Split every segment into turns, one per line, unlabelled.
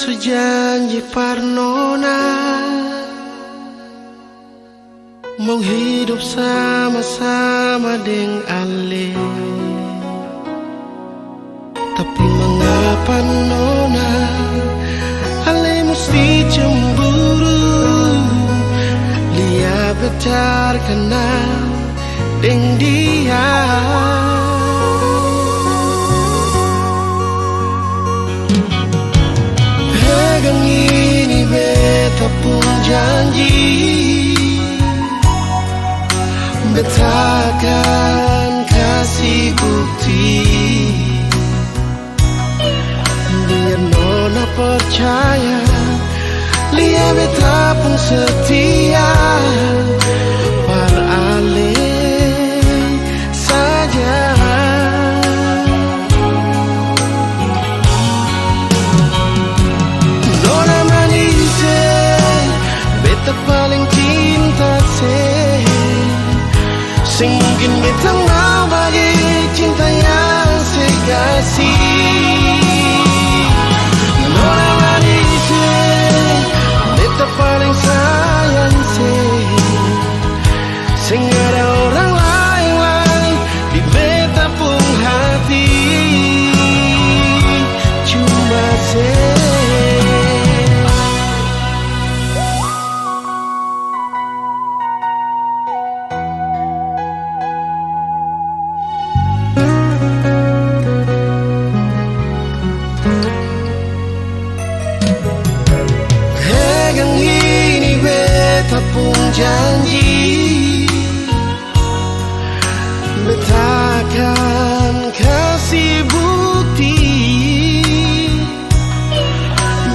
sejanji Parnona mau hidup sama-sama dengan Ale. Tapi mengapa Nona Ale mesti cemburu? Lia becar kenal dengan dia. Pegang ini beta pun janji, beta akan kasih bukti. Biar Nona percaya, Lia beta pun setia. Par Ale saja. Nona manis, beta paling cinta sing mungkin beta mau bagi cinta yang saya kasih. Nona manis, beta paling sayang sing ada orang lain di beta pun hati. Cuma pegang ini beta pun janji, beta akan kasih bukti.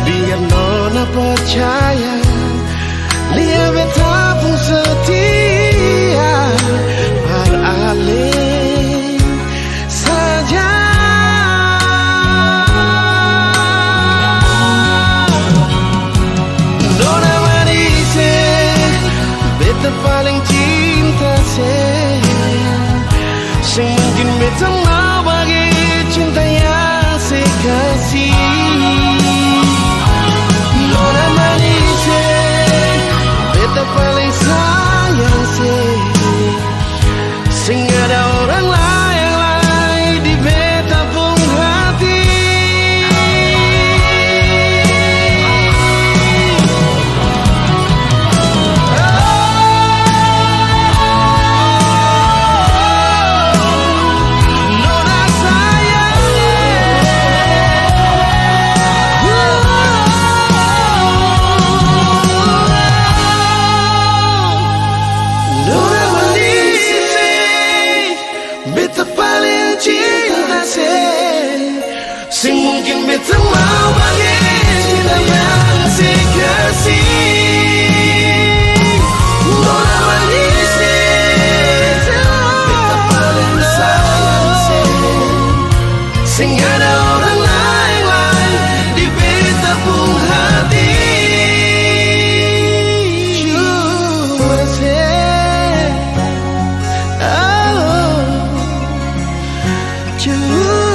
Biar Nona percaya, Lia beta pun setia. Par Ale saja. Nona manis, beta paling cinta sing mungkin beta mau bagi cinta yang saya kasih. Nona manis, beta paling sayang sing ada orang lain di beta pun hati. Nona sayang, Nona manis, beta paling cinta sing mungkin beta mau bagi cinta yang saya kasih. Nona manis, beta paling sayang sing ada orang lain di beta pun hati. Cuma oh, cuma